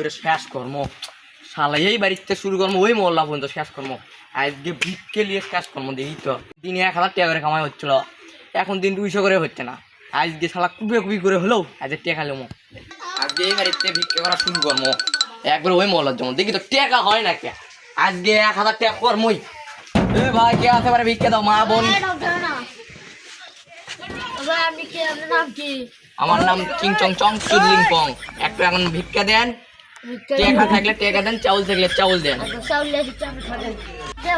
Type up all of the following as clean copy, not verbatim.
করে শেষ কর্ম শালা এই বাড়িতে শুরু করবো ওই মহল্লা পর্যন্ত শেষ কর্ম আজকে ভিক্ষে নিয়ে শেষ কর্ম দেখি তো দিনে 1000 টাকা করে কামাই হচ্ছিল এখন দিন 200 করে হচ্ছে না আজকে শালা কুপি কুপি করে হলেও আজকে টেকা লেমো আজকে এই বাড়িতে ভিক্ষে করা শুরু করবো একবার ওই মহল্লার জন্য দেখি তো টাকা হয় না কে আজকে 1000 টাকা কর্মই এ ভাই কে আছে পারে ভিক্ষে দাও মা বোন আমার নাম চিংচং চং চুদলিং পং একটা এখন ভিক্ষা দেন টাকা থাকলে টাকা দেন চাউল থাকলে চাউল দেন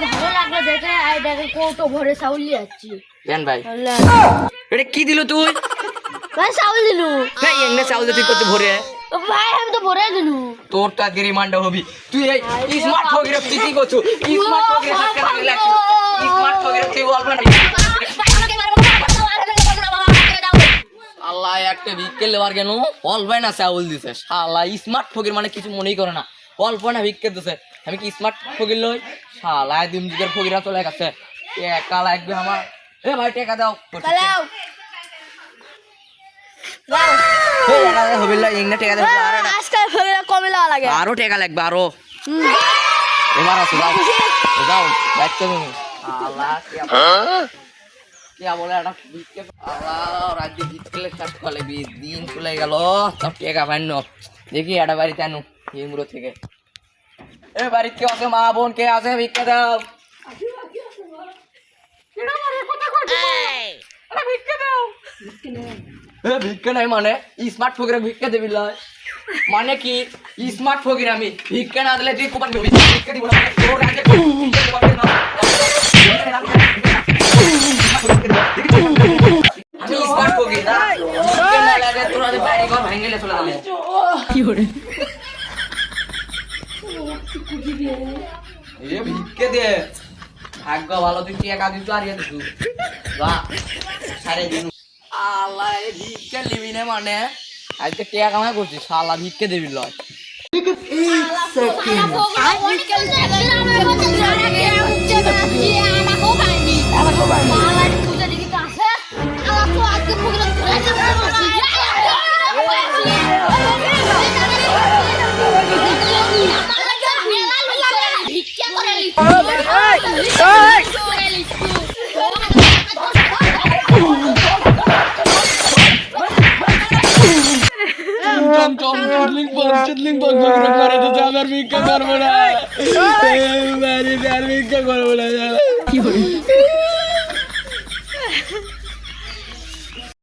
ভালো লাগলো দেখে দেখে কৌটো ভরে চাউল যাচ্ছি দেন ভাই এটা কি দিল তুই ভাই চাউল দিলু ভাই এমনি চাউল তুই করতে ভরে ভাই আমি তো ভরে দিলু তোর তো আজকে রিমান্ডার হবি তুই এই স্মার্ট ফোনের তুই কি করছো স্মার্ট ফোনের হাত কাটা গেলে স্মার্ট ফোনের তুই বলবো না আল্লাহ একটা ভিক্ষে লেবার কেন অল্পায় না চাউল দিছে শালা স্মার্ট ফকির মানে কিছু মনেই করে না অল্প না ভিক্ষে দিছে আমি কি স্মার্ট ফকির লই শালা দিন যুগের ফকিরা চলে গেছে টাকা লাগবে আমার এ ভাই টাকা দাও আরো টাকা লাগবে আরো এবার আসো যাও যাও দেখছো তুমি বলে একটা ভিক্ষে রাজ্যে ভিক্ষে শেষ করলে দিন চলে গেল সব টাকা পাইন দেখি একটা বাড়িতে আনু হিমুরো থেকে এ বাড়িতে কে আছে মা বোন কে আছে ভিক্ষা দাও ভিক্ষা নাই মানে স্মার্ট ফকির ভিক্ষা দেবি মানে কি স্মার্ট ফকির আমি ভিক্ষা না দিলে তুই কোপান দিবি ভিক্ষা দিব আমি স্মার্ট ফকির না ভিক্ষা না লাগে তোরা বাড়ি ঘর ভাঙিলে চলে যাবে কি করে এ ভিক্ষা দে ভাগ্য ভালো তুই টাকা দিস আর ইয়ে দিস বাহ সারে দিন আল্লাহ এই ভিক্ষা লিবি না মানে আজকে টাকা কামাই করছিস শালা ভিক্ষা দিবি লয় চুদলিং পং করে তো আমার ভিক্ষা করবো না ভিক্ষা করবো না কি